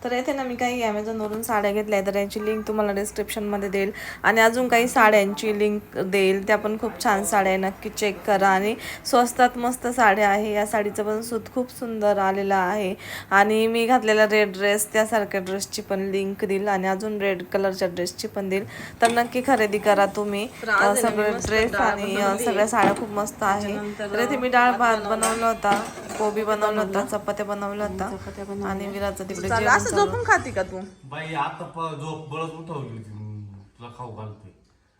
तर येथे ना मी काही ॲमेझॉनवरून साड्या घेतल्या, तर याची लिंक तुम्हाला डिस्क्रिप्शनमध्ये देईल आणि अजून काही साड्यांची लिंक देईल. त्या पण खूप छान साड्या आहे, नक्की चेक करा आणि स्वस्तात मस्त साड्या आहे. या साडीचं पण सूत खूप सुंदर आलेलं आहे आणि मी घातलेला रेड ड्रेस त्यासारख्या ड्रेसची पण लिंक देईल आणि अजून रेड कलरच्या ड्रेसची पण देईल. तर नक्की खरेदी करा तुम्ही. सगळे ड्रेस आणि सगळ्या साड्या खूप मस्त आहे. तर इथे मी डाळ भात बनवला होता, कोबी बनवला होता, चपात्या बनवल्या होता आणि विराचं तिकडे जेवण असं झोपून खाती का तू? बाई आता झोप बळच उठवली होती तुला खाऊ घालते.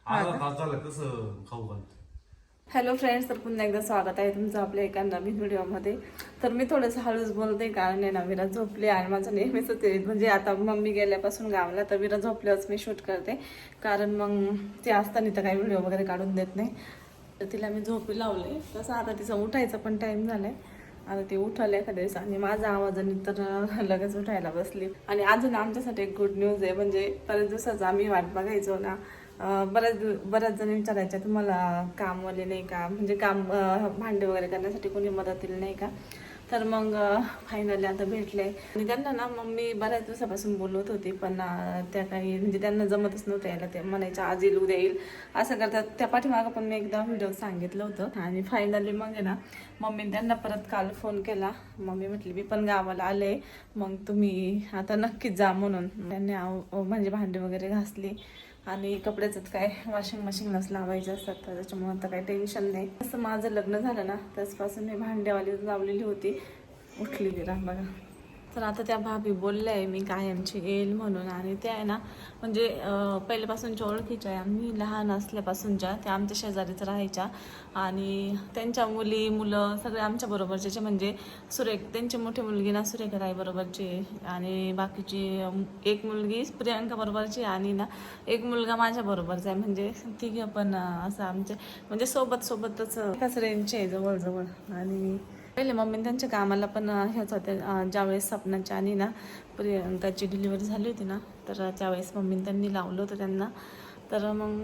अर्धा तास झालं कसं खाऊ घालते. हॅलो फ्रेंड्स, तर पुन्हा एकदा स्वागत आहे तुमचं आपल्या एका नवीन व्हिडिओमध्ये. तर मी थोडंसं हळूच बोलते कारण आहे ना, विरा झोपले आणि माझं नेहमीच ते म्हणजे आता मम्मी गेल्यापासून गावाला तर विरा झोपल्याच मी शूट करते, कारण मग ते असताना तर काही व्हिडिओ वगैरे काढून देत नाही. तर तिला मी झोपी लावले. तसं आता तिचा उठायचा पण टाईम झालाय. आता ते उठवलं एखाद्या दिवस आणि माझा आवाजाने तर लगेच उठायला बसली. आणि अजून आमच्यासाठी एक गुड न्यूज आहे, म्हणजे बऱ्याच दिवसाचं आम्ही वाट बघायचो ना. बऱ्याच जणी विचारायच्या तुम्हाला कामवाले नाही का, म्हणजे काम भांडे वगैरे करण्यासाठी कोणी मदतीला नाही का. तर मग फायनली आता भेटले आणि त्यांना ना मम्मी बऱ्याच दिवसापासून बोलवत होती, पण त्या काही म्हणजे त्यांना जमतच नव्हतं यायला. ते म्हणायच्या आज येईल उद्या येईल असं करतात. त्या पाठीमागं पण मी एकदा व्हिडिओ सांगितलं होतं आणि फायनली मग आहे ना मम्मीने त्यांना परत काल फोन केला. मम्मी म्हटली मी पण गावाला आले, मग तुम्ही आता नक्कीच जा म्हणून. त्यांनी म्हणजे भांडी वगैरे घासली आणि कपड्याचं काय वॉशिंग मशीनलाच लावायचे असतात, तर त्याच्यामुळे आता काही टेन्शन नाही. असं माझं लग्न झालं ना त्याचपासून मी भांडेवाली लावलेली होती. उठली विरा बघा. तर आता त्या भाभी बोलल्या आहे मी कायमची येईल म्हणून, आणि त्या आहे ना म्हणजे पहिल्यापासूनच्या ओळखीच्या आहे. आम्ही लहान असल्यापासूनच्या त्या आमच्या शेजारीच राहायच्या आणि त्यांच्या मुलं सगळे आमच्या बरोबरचे, म्हणजे त्यांची मोठी मुलगी ना सुरेखा बरोबरची आणि बाकीची एक मुलगी प्रियांका बरोबरची आणि ना एक मुलगा माझ्या बरोबरचा आहे. म्हणजे तिघे पण असं आमचे म्हणजे सोबतच एकाच रेंजचे जवळजवळ. आणि पहिले मम्मी त्यांच्या कामाला पण ह्याच होत्या. ज्यावेळेस सपनाच्या आणि ना प्रियंकाची डिलिव्हरी झाली होती ना, तर त्यावेळेस मम्मीने त्यांनी लावलं होतं त्यांना. तर मग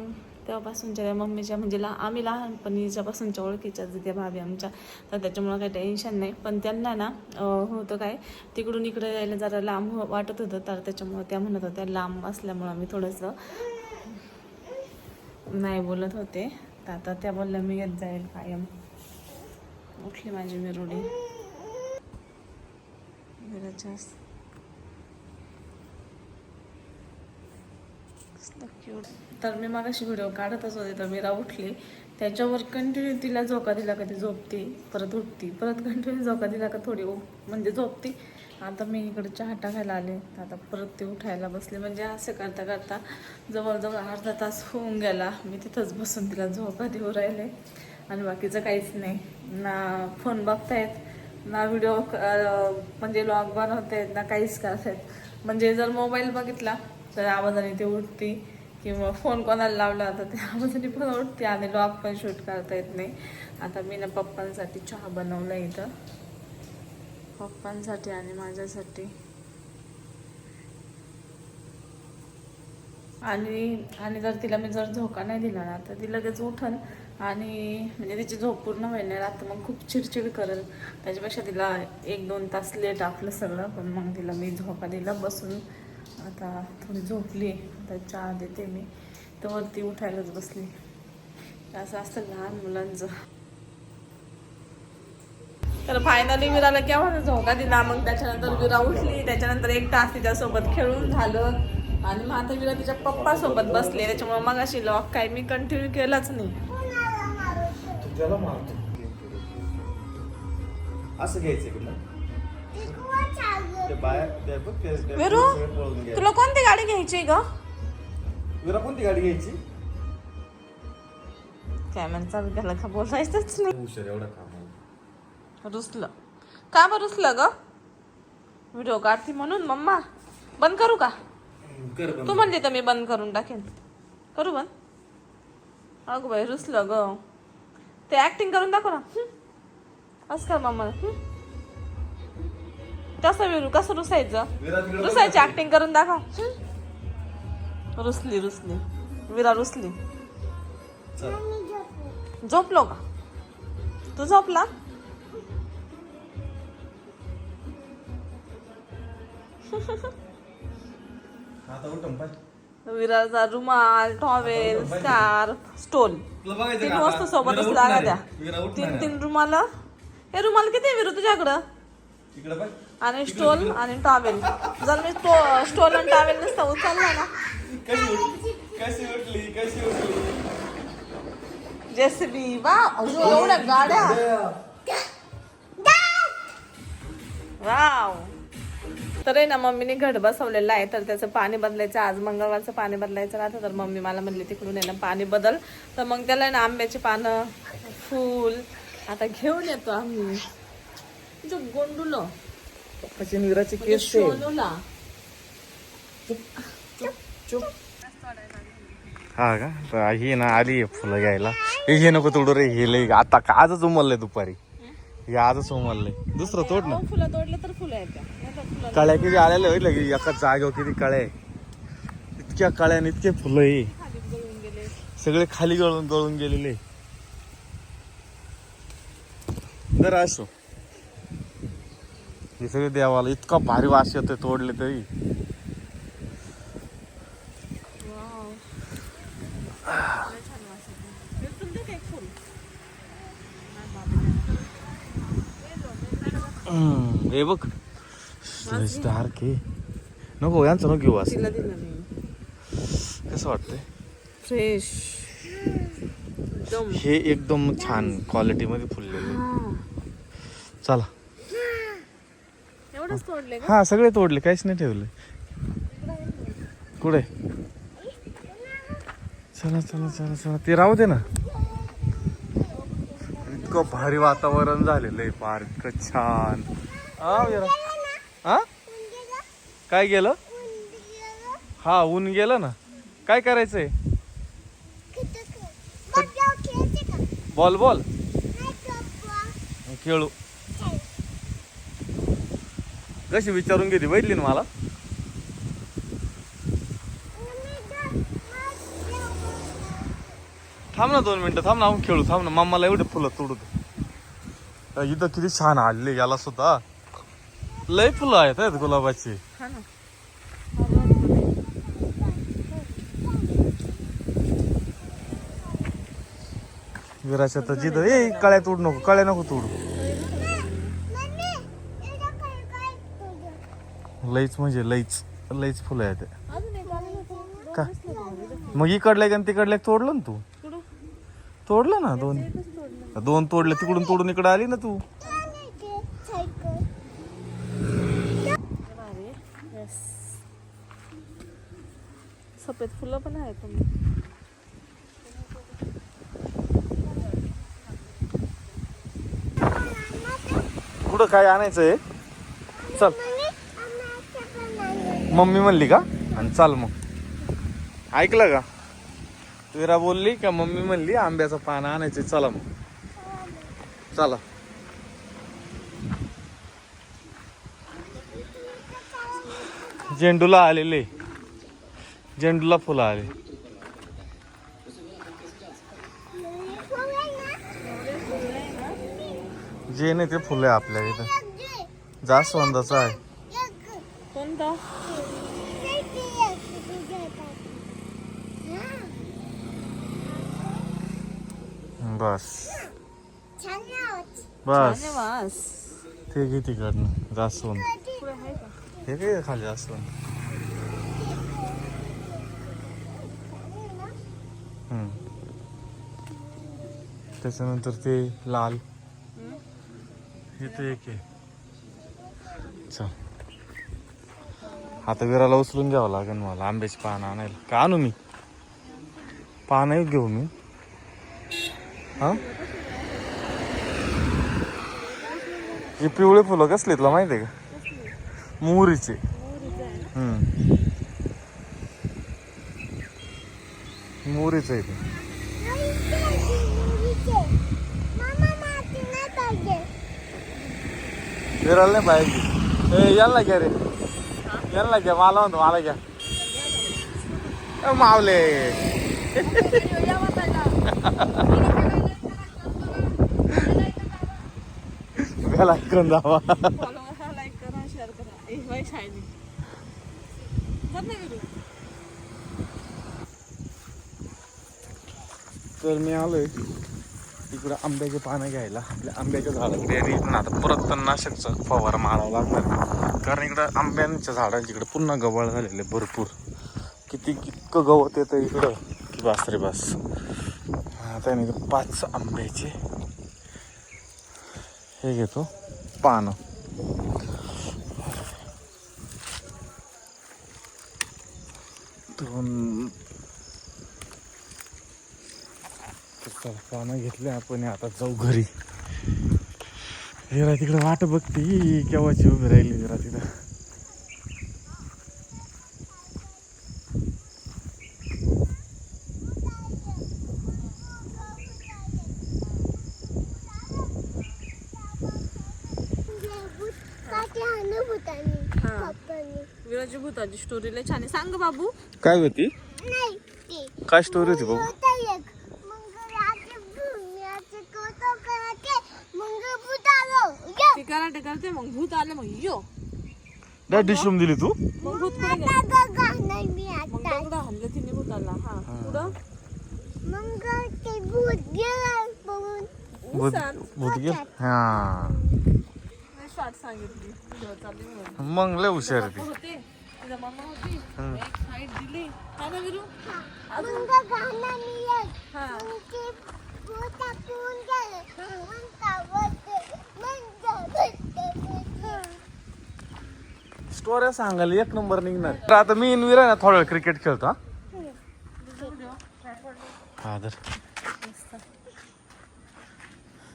तेव्हापासूनच्या मम्मीच्या म्हणजे आम्ही लहानपणीच्यापासूनच्या ओळखीच्या त्या भाभी आमच्या, तर त्याच्यामुळं काही टेन्शन नाही. पण त्यांना ना होतं काय, तिकडून इकडे यायला जरा लांब वाटत होतं, तर त्याच्यामुळं त्या म्हणत होत्या लांब असल्यामुळं मी थोडंसं नाही बोलत होते. तर आता त्या बोलल्या मी येत जाईल कायम. उठली माझी मिरुडी. तर मी मागाशी व्हिडिओ काढतच होते, तर मीरा उठली. त्याच्यावर कंटिन्यू तिला झोका दिला का ती झोपती, परत उठती, परत कंटिन्यू झोका दिला का थोडी म्हणजे झोपती. आता मी इकडे चहा टाकायला आले, आता परत ती उठायला बसली. म्हणजे असं करता करता जवळजवळ अर्धा तास होऊन गेला. मी तिथंच बसून तिला झोका देऊ राहिले आणि बाकीचं काहीच नाही. ना फोन बघतायत ना व्हिडिओ म्हणजे व्लॉग बनवतायत ना काहीच करतायत. म्हणजे जर मोबाईल बघितला तर आवाजाने ती उठती, किंवा फोन कोणाला लावला तर त्या आवाजाने पण उठते आणि व्लॉग पण शूट करता येत नाही. आता मी ना पप्पांसाठी चहा बनवला इथं, पप्पांसाठी आणि माझ्यासाठी. आणि जर तिला मी झोका नाही दिला ना तर ती लगेच उठन आणि म्हणजे तिची झोप पूर्ण होईल नाही राहत, मग खूप चिडचिड करेल. त्याच्यापेक्षा तिला 1-2 तास लेट आपलं सगळं. पण मग तिला मी झोका दिला बसून. आता थोडी झोपली, आता चहा देते मी, तर वरती उठायलाच बसली. असं असतं लहान मुलांचं. तर फायनली विराला केव्हा झोका दिला, मग त्याच्यानंतर विरा उठली. त्याच्यानंतर 1 तास तिच्यासोबत खेळून झालं आणि मग आता विरा तिच्या पप्पासोबत बसले. त्याच्यामुळे मग अशी लॉक काय मी कंटिन्यू केलाच नाही. असं घ्यायचं विरू, तुला कोणती गाडी घ्यायची ग? विरा कोणती गाडी घ्यायची? काय म्हणता त्याला का बोलायचंच नाही. हुशार एवढा काम रुसलं का बरं रुसलं ग? व्हिडिओ काढती म्हणून. मम्मा बंद करू का? तू म्हणली तर मी बंद करून टाकेन. करू बंद? अगं बाई रुसलं ग. ते ऍक्टिंग करून दाखव ना. असं कर मम्मा. कसं विरू, कसं रुसायचं? रुसायची ऍक्टिंग करून दाखव. रुसली विरा रुसली. झोपलो का तू? झोपला? आता उठम पाय. विराचा रुमाल, टॉवेल, स्कार्फ, स्टोल तुला बघायचं 3 का वस्तू आता? सोबतच विरा उठणार लागत्या. आहे. विरा उठणार आहे. 3 रुमाल. हे रुमाल किती आहे विरू तुझ्याकडं? इकडे पाय. आणि स्टोल आणि टॉवेल. जर मी स्टोल आणि टॉवेल नसता उचलला ना, कशी उठली जेसीबी. वा एवढ्या गाड्या. वाव. तर आहे ना मम्मीने घट बसवलेला आहे, तर त्याचं पाणी बदलायचं. आज मंगळवारचं पाणी बदलायचं राहतं, तर मम्मी मला म्हणली तिकडून आहे ना पाणी बदल. तर मग त्याला आहे ना आंब्याची पानं, फूल आता घेऊन येतो आम्ही. जो गोंडुलो विराचे केस शोनूला. हा का? तर ही ना आली फुलं घ्यायला. हे नको तोडू रे, हे लय आता आजच उमललंय दुपारी. हे आजच उमललंय. दुसरं तोड ना. फुलं तोडले तर फुलं येतात. कळ्या किती आलेल्या होईल की एका जागेवर किती कळ्या आहे. इतक्या कळ्याने इतके फुलं आहे. सगळे खाली गळून गेलेले. जर असो हे सगळे देवाला इतका भारी वास येतोय तोडले तरी. हे बघ डार्क आहे. नको यांचं नको घेऊ असं. कसं वाटतंय? फ्रेश एकदम. हे एकदम छान क्वालिटी मध्ये फुललेले. चला. एवढंच तोडले का? हा सगळे तोडले, काहीच नाही ठेवले. कुठे? चला चला चला चला ते राहू दे ना. इतकं भारी वातावरण झालेलं आहे फार. इतकं छान. हा काय गेलं? हा ऊन गेलं ना. काय करायचंय? बॉल बॉल खेळू. कशी विचारून घेते बघितली ना मला. थांब ना 2 मिनिटं थांब ना, आपण खेळू. थांब ना, मम्माला एवढे फुलं तोडू दे. इथं किती छान आले. याला सुद्धा लय फुलं आहेत गुलाबाची. विराच्या तर जिथं ए कळ्या तोडू नको, कळ्या नको तोडू. लईच म्हणजे लईच फुलं आहेत का? मग इकडले का तिकडले तोडलं ना तू? तोडलं ना 2 तोडले. तिकडून तोडून इकडे आली ना तू. सफेद फुलं पण आहेत. कुठं काय आणायचंय? चल मम्मी म्हणली का? आणि चाल मग. ऐकलं का? विरा बोलली का मम्मी म्हणली आंब्याचं पान आणायचं. चला मग चला. झेंडूला आलेले. झेंडूला फुलं आले. जे नाही ते फुलं आहे आपल्या इथं. जास्वंदाचं आहे. कोणता? बस बस वास. ते घे तिकडनं जास्वंद. हे काय खाली जास्वंद. त्याच्यानंतर ते लाल. इथे एक आहे. चल आता विराला उचलून घ्यावं लागेल मला आंब्याची पानं आणायला. का आणू मी? पानं घेऊ मी. हा हे पिवळे फुलं कसले तुला माहिती आहे का? मोहरीचे. मोहरीचे आहे ते. विराला नाही पाहिजे. ए याला घ्या रे, याला घ्या. मला म्हणतो मला घ्या. मावले लाईक करून जावा. लाईक करा, शेअर करा. तर मी आलोय इकडं आंब्याचे पानं घ्यायला आपल्या आंब्याच्या झाडाकडे आणि इकडून आता परत तणनाशकचा फवारा मारावा लागणार कारण इकडं आंब्यांच्या झाडांच्या इकडे पुन्हा गवळ झालेले भरपूर किती इतकं गवत येतं इकडं की बास रे बास. आता नाही 5 आंब्याचे हे घेतो पानं. दोन पानं घेतले आपण आता जाऊ घरी. जरा तिकडे वाट बघते केव्हाची उभी राहिली जरा तिथं. विराची भूताची स्टोरी लय छान आहे. सांग बाबू. काय होती काय स्टोरी होती बाबू. ती कराटे करते मग भूत आलं मग यो काय डिशरूम दिली तू. मग भूत कुठे गेलं? मग दगडं हाणलं तिने भूताला. हा पुढं भूत गेल हा शॉर्ट सांगितली व्हिडिओ चालली म्हणून. मग लय हुशार आहे ती. होते तुझ्या मम्मा होती एक साईड दिली हा ना विरू. हा स्टोऱ्या सांगायला 1 नंबर निघणार. तर आता मी इनवीर आहे ना थोडा वेळ क्रिकेट खेळतो. हा तर